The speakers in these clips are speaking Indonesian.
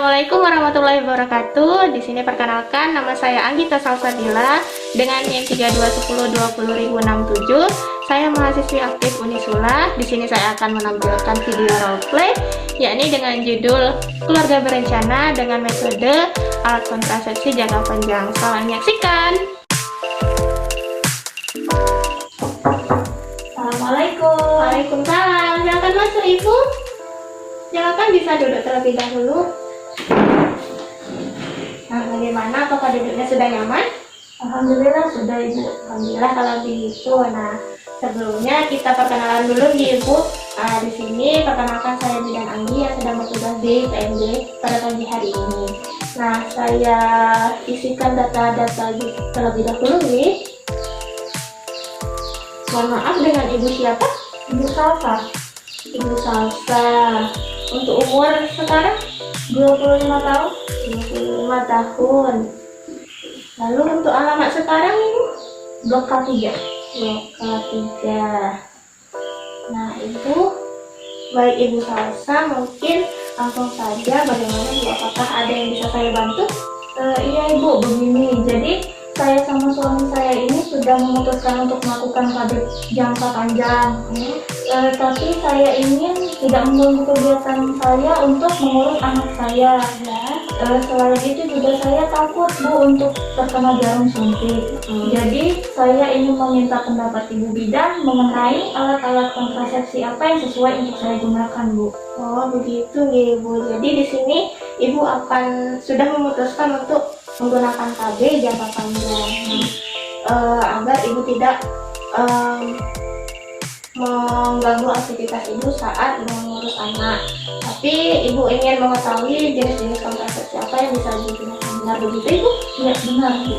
Assalamualaikum warahmatullahi wabarakatuh. Di sini perkenalkan, nama saya Anggita Salsabila dengan NIM 32102067. Saya mahasiswi aktif Unisula. Di sini saya akan menampilkan video roleplay, yakni dengan judul Keluarga Berencana dengan metode alat kontrasepsi jangka panjang. Selamat menyaksikan. Assalamualaikum. Waalaikumsalam. Silakan masuk, Ibu. Silakan bisa duduk terlebih dahulu. Nah, bagaimana? Apakah duduknya sudah nyaman? Alhamdulillah sudah Ibu. Alhamdulillah kalau begitu. Nah, sebelumnya kita perkenalan dulu nih, Ibu. Di sini perkenalkan saya Bidan Anggi yang sedang bertugas di PMB pada pagi hari ini. Nah, saya isikan data-data terlebih dahulu nih. Mohon maaf, dengan Ibu siapa? Ibu Salsa. Ibu Salsa. Untuk umur sekarang 25 tahun. 25 tahun. Lalu untuk alamat sekarang, Ibu? Blok K3. Blok K3. Nah, Ibu, baik Ibu Salsa, mungkin langsung saja bagaimana Ibu, apakah ada yang bisa saya bantu? Iya Ibu, begini. Jadi saya sama suami saya ini sudah memutuskan untuk melakukan KB jangka panjang. Tapi saya ingin tidak mengganggu kegiatan saya untuk mengurus anak saya. Selain itu juga saya takut Bu untuk terkena jarum suntik. Jadi saya ingin meminta pendapat Ibu Bidan mengenai alat-alat kontrasepsi apa yang sesuai untuk saya gunakan, Bu. Oh, begitu ya, Ibu. Jadi di sini Ibu akan sudah memutuskan untuk menggunakan KB jangka panjang, agar Ibu tidak mengganggu aktivitas Ibu saat mengurus anak. Tapi Ibu ingin mengetahui jenis-jenis kontrasepsi apa yang bisa digunakan. Benar begitu, Ibu? Ya, benar Bu.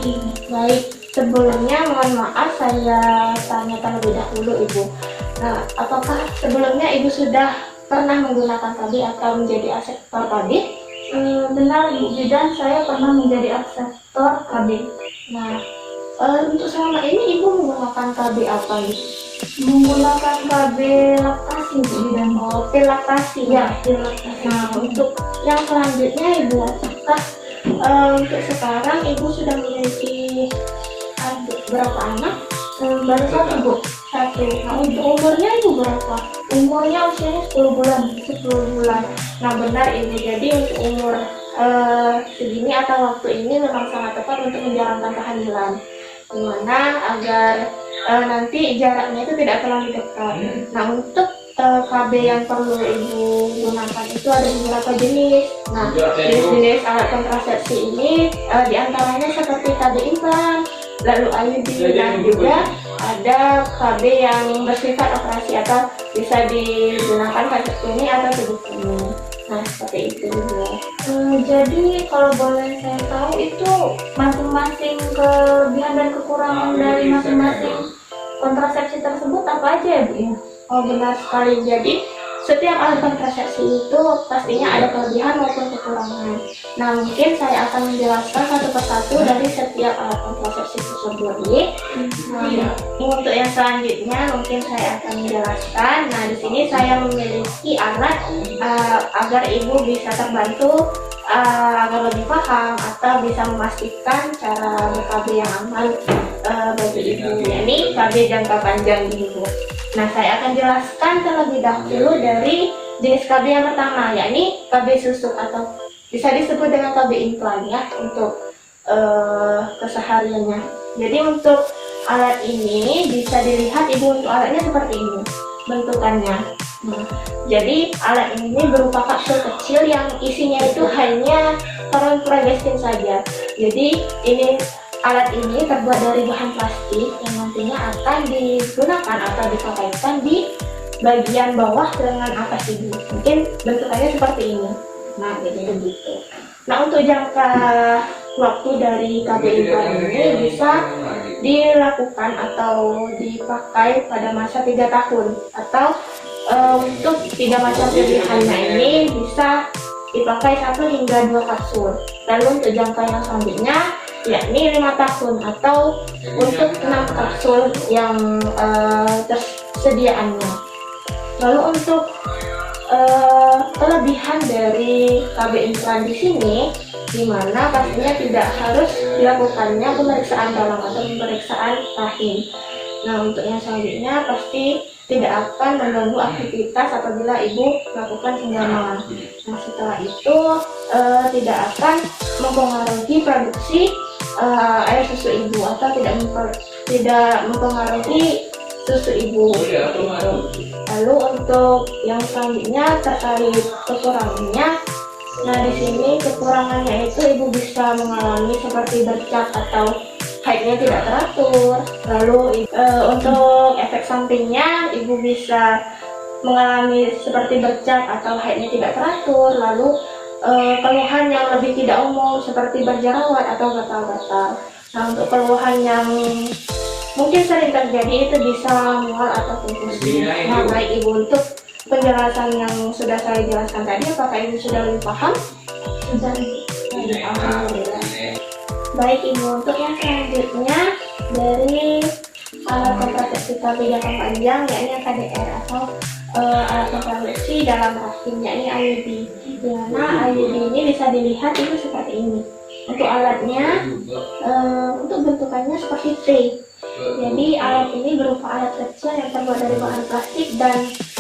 Baik, sebelumnya mohon maaf saya tanya terlebih dahulu, Ibu. Nah, apakah sebelumnya Ibu sudah pernah menggunakan KB atau menjadi asesor KB? Benar Bu Bidan, saya pernah menjadi asesor KB. Nah, untuk selama ini Ibu menggunakan KB apa, Ibu? Menggunakan KB laktasi Bu Bidan. Oh, pil laktasi. Ya, pil laktasi. Nah, untuk yang selanjutnya, Ibu, apakah untuk sekarang Ibu sudah memiliki berapa anak? Baru satu Bu. Satu. Nah, untuk umurnya Ibu berapa? Umurnya usianya 10 bulan. 10 bulan. Nah, benar Ibu, jadi untuk umur segini atau waktu ini memang sangat tepat untuk menjalankan kehamilan, dimana agar nanti jaraknya itu tidak terlalu dekat. Nah, untuk KB yang perlu Ibu gunakan itu ada beberapa jenis. Nah, jenis-jenis alat kontrasepsi ini diantaranya seperti KB implan, lalu IUD, dan juga ada KB yang bersifat operasi atau bisa digunakan vasectomy atau tubuctomy. Nah, seperti itu juga. Jadi kalau boleh saya tahu itu masing-masing kelebihan dan kekurangan dari masing-masing kontrasepsi tersebut apa aja ya Bu ya? Oh, benar sekali. Jadi setiap alat kontrasepsi itu pastinya ada kelebihan maupun kekurangan. Nah, mungkin saya akan menjelaskan satu persatu dari setiap alat kontrasepsi tersebut. Nah, untuk yang selanjutnya mungkin saya akan menjelaskan. Nah, di sini saya memiliki alat agar Ibu bisa terbantu agar lebih paham atau bisa memastikan cara ber-KB yang aman bagi Ibu, yakni KB jangka panjang Ibu. Nah, saya akan jelaskan terlebih dahulu dari jenis KB yang pertama, yakni KB susuk atau bisa disebut dengan KB implan ya untuk kesehariannya. Jadi untuk alat ini bisa dilihat Ibu, untuk alatnya seperti ini bentukannya. Nah, jadi alat ini berupa kapsul kecil yang isinya itu hanya progestin saja. Jadi alat ini terbuat dari bahan plastik yang nantinya akan digunakan atau dipakaikan di bagian bawah lengan atas Ibu. Mungkin bentukannya seperti ini. Nah, jadi begitu. Nah, untuk jangka waktu dari KB implan ini bisa dilakukan atau dipakai pada masa 3 tahun, atau untuk 3 macam pilihannya ini bisa dipakai 1 hingga 2 kapsul. Lalu untuk jangka yang selanjutnya yakni 5 tahun atau untuk 6 kapsul yang tersediaannya. Lalu untuk kelebihan dari KB implan di sini, di mana pastinya tidak harus dilakukannya pemeriksaan dalam atau pemeriksaan rahim. Nah, untuk yang selanjutnya pasti tidak akan mengganggu aktivitas apabila ibu melakukan senyaman. Nah, setelah itu tidak akan mempengaruhi produksi air susu ibu atau tidak mempengaruhi susu ibu. Lalu untuk yang selanjutnya terkait kekurangannya, nah di sini kekurangannya itu ibu bisa mengalami seperti bercak atau haidnya tidak teratur. Lalu untuk efek sampingnya ibu bisa mengalami seperti bercak atau haidnya tidak teratur. Lalu keluhan yang lebih tidak umum seperti berjerawat atau gatal-gatal. Nah, untuk keluhan yang mungkin sering terjadi itu bisa mual ataupun pusing. Nah, baik ibu, untuk penjelasan yang sudah saya jelaskan tadi, apakah ibu sudah lebih paham? Sudah. Alhamdulillah. Baik ibu, untuk yang selanjutnya dari alat kontrasepsi KB jangka panjang, yakni KDR atau alat kontrasepsi dalam rahim, yakni IUD. Di mana IUD ini bisa dilihat itu seperti ini. Untuk alatnya, untuk bentukannya seperti T. Jadi alat ini berupa alat kecil yang terbuat dari bahan plastik dan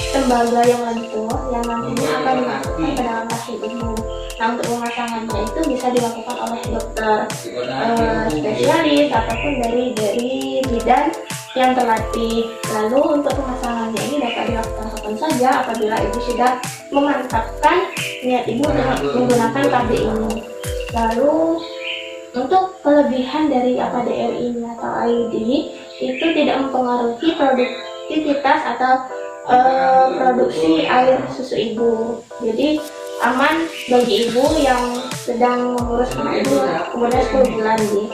tembaga yang lentur yang nantinya akan dimasukkan ke dalam rahim ibu. Nah, untuk pemasangannya itu bisa dilakukan oleh dokter spesialis ataupun dari bidan yang terlatih. Lalu untuk pemasangannya ini dapat dilakukan kapan saja apabila ibu sudah memantapkan niat ibu dengan menggunakan KB ini. Lalu untuk kelebihan dari AKDR ini atau IUD itu tidak mempengaruhi produktivitas atau produksi air susu ibu. Jadi aman bagi ibu yang sedang mengurus anak ibu kemudian 10 bulan nih.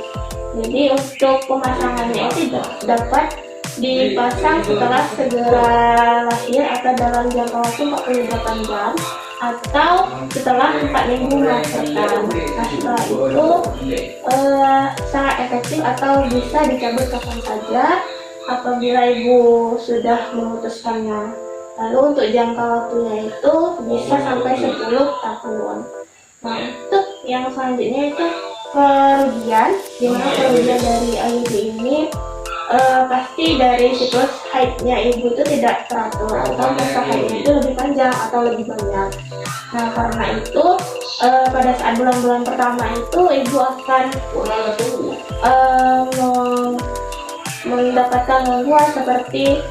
Jadi untuk pemasangannya itu dapat dipasang setelah segera lahir atau dalam jangka waktu 48 jam atau setelah 4 minggu melahirkan. Nah, setelah itu sangat efektif atau bisa dicabut kapan saja apabila ibu sudah memutuskannya. Lalu untuk jangka waktunya itu bisa sampai 10 tahun. Nah, untuk yang selanjutnya itu kerugian. Dimana kerugian dari IUD ini pasti dari siklus haidnya ibu itu tidak teratur atau masa haid itu lebih panjang atau lebih banyak. Nah, karena itu pada saat bulan-bulan pertama itu ibu akan mendapatkan gangguan seperti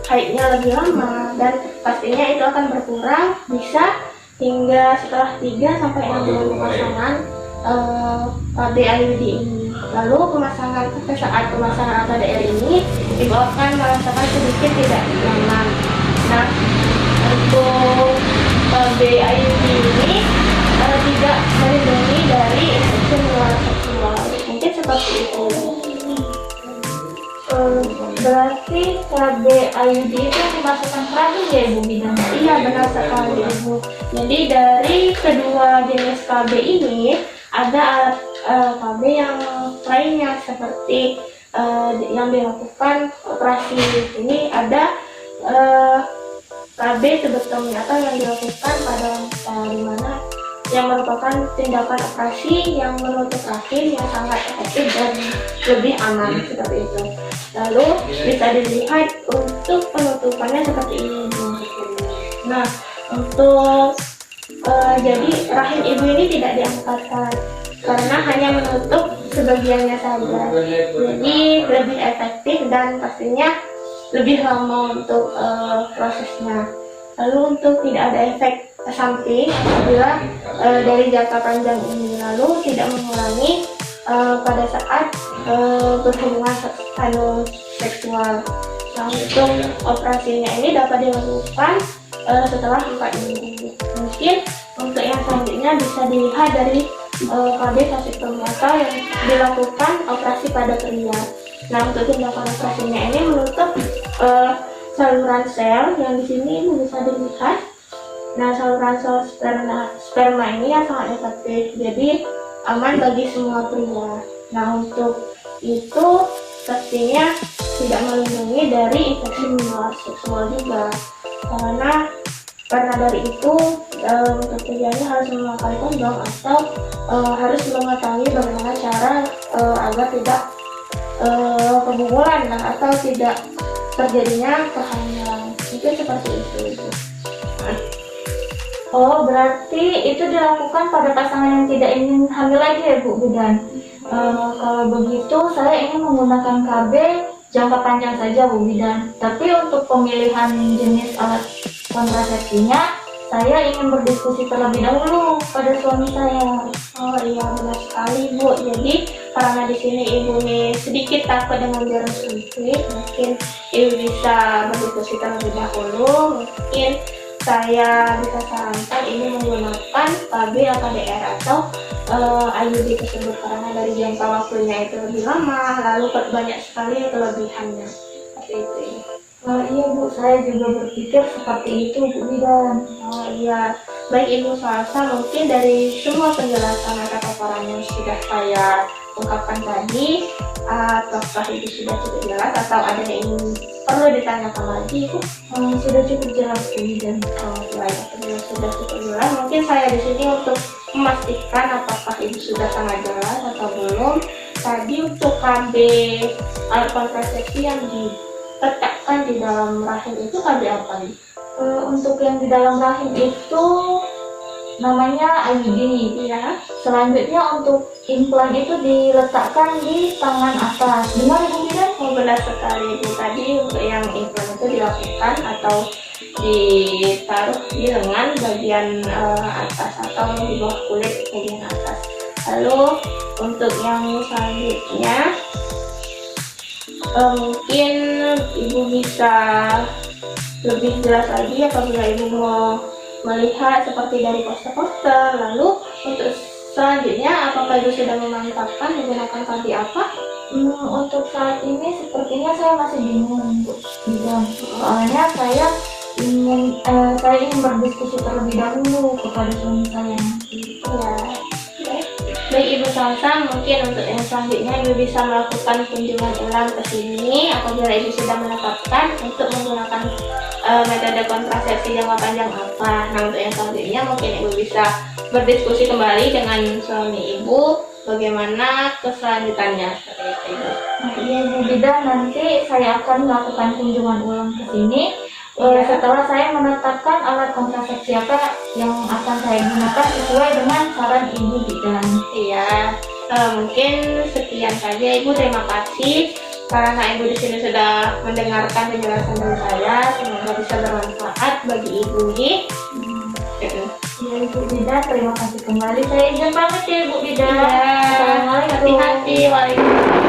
haidnya lebih lama, dan pastinya itu akan berkurang bisa hingga setelah 3 sampai 6 bulan pemasangan KB IUD ini. Lalu saat pemasangan AKDR ini ibu akan merasakan sedikit tidak nyaman. Nah, untuk KB IUD ini tidak melindungi dari infeksi menular seksual. Mungkin seperti itu. Berarti KB IUD itu dimasukkan rahim ya ibu bidan? Iya, benar sekali ibu. Jadi dari kedua jenis KB ini ada alat KB yang lainnya seperti yang dilakukan operasi. Ini ada KB tubektomi atau yang dilakukan pada wanita, di mana yang merupakan tindakan operasi yang menutup rahim yang sangat efektif dan lebih aman seperti itu. Lalu bisa dilihat untuk penutupannya seperti ini. Nah, untuk jadi rahim ibu ini tidak diangkatkan karena hanya menutup sebagiannya saja. Jadi lebih efektif dan pastinya lebih lama untuk prosesnya. Lalu untuk tidak ada efek samping apabila dari jangka panjang ini, lalu tidak mengurangi pada saat berhubungan seksual. Nah, untuk operasinya ini dapat dilakukan setelah 4 minggu. Mungkin untuk yang selanjutnya bisa dilihat dari KB vasektomi atau yang dilakukan operasi pada pria. Nah, untuk tindakan operasinya ini menutup saluran sel yang di sini bisa dilihat. Nah, saluran sel sperma ini yang sangat efektif, jadi aman bagi semua pria. Nah, untuk itu pastinya tidak melindungi dari infeksi menular seksual juga, karena Karena dari itu, untuk tujuannya harus memakai kondom atau harus mengetahui bagaimana cara agar tidak keguguran atau tidak terjadinya kehamilan. Mungkin seperti itu. Oh, berarti itu dilakukan pada pasangan yang tidak ingin hamil lagi ya Bu Bidan? Kalau begitu saya ingin menggunakan KB jangka panjang saja Bu Bidan. Tapi untuk pemilihan jenis alat kontrasepsinya saya ingin berdiskusi terlebih dahulu pada suami saya. Oh iya, benar sekali Bu. Jadi karena di sini ibu nih sedikit takut dengan jarum suntik, mungkin ibu bisa berdiskusi terlebih dahulu. Mungkin saya bisa sarankan ini menggunakan KB atau DR atau IUD tersebut karena dari jangka waktunya itu lebih lama, lalu banyak sekali kelebihannya. Seperti itu. Iya Bu, saya juga berpikir seperti itu Bu Bidan. Oh iya, baik Ibu Salsa, mungkin dari semua penjelasan atau paparan yang sudah saya ungkapkan tadi, apakah Ibu sudah cukup jelas atau ada yang perlu ditanyakan lagi Ibu? Sudah cukup jelas Bu Bidan. Oh baik, apabila sudah cukup jelas, mungkin saya di sini untuk memastikan apakah Ibu sudah sangat jelas atau belum. Tadi untuk KB alat kontrasepsi yang diletakkan di dalam rahim itu KB apa nih? Untuk yang di dalam rahim itu namanya IUD Ya. Selanjutnya untuk implan itu diletakkan di tangan atas. Benar Ibu Bidan? Oh benar sekali Bu, tadi untuk yang implan itu dilakukan atau ditaruh di lengan bagian atas atau di bawah kulit bagian atas. Lalu untuk yang selanjutnya mungkin Ibu bisa lebih jelas lagi apabila Ibu mau melihat seperti dari poster-poster. Lalu untuk selanjutnya apakah Ibu sudah memantapkan menggunakan KB apa? Untuk saat ini sepertinya saya masih bingung Bu Bidan. Soalnya saya ingin berdiskusi terlebih dahulu kepada suami saya nanti. Ya. Baik Ibu Salsa, mungkin untuk yang selanjutnya Ibu bisa melakukan kunjungan ulang ke sini apabila Ibu sudah menetapkan untuk menggunakan metode kontrasepsi jangka panjang apa. Nah untuk yang selanjutnya mungkin Ibu bisa berdiskusi kembali dengan suami Ibu bagaimana keselanjutannya seperti itu Ibu. Iya Bu Bidan, nanti saya akan melakukan kunjungan ulang ke sini. Setelah saya menetapkan alat kontrasepsi apa yang akan saya gunakan sesuai dengan saran Ibu Bidan. Iya, mungkin sekian saja Ibu. Terima kasih karena Ibu di sini sudah mendengarkan penjelasan dari saya. Semoga bisa bermanfaat bagi Ibu nih. Ya Ibu Bidan, terima kasih kembali. Saya izin pamit ya Ibu Bidan. Iya, Assalamualaikum. hati-hati. Waalaikumsalam.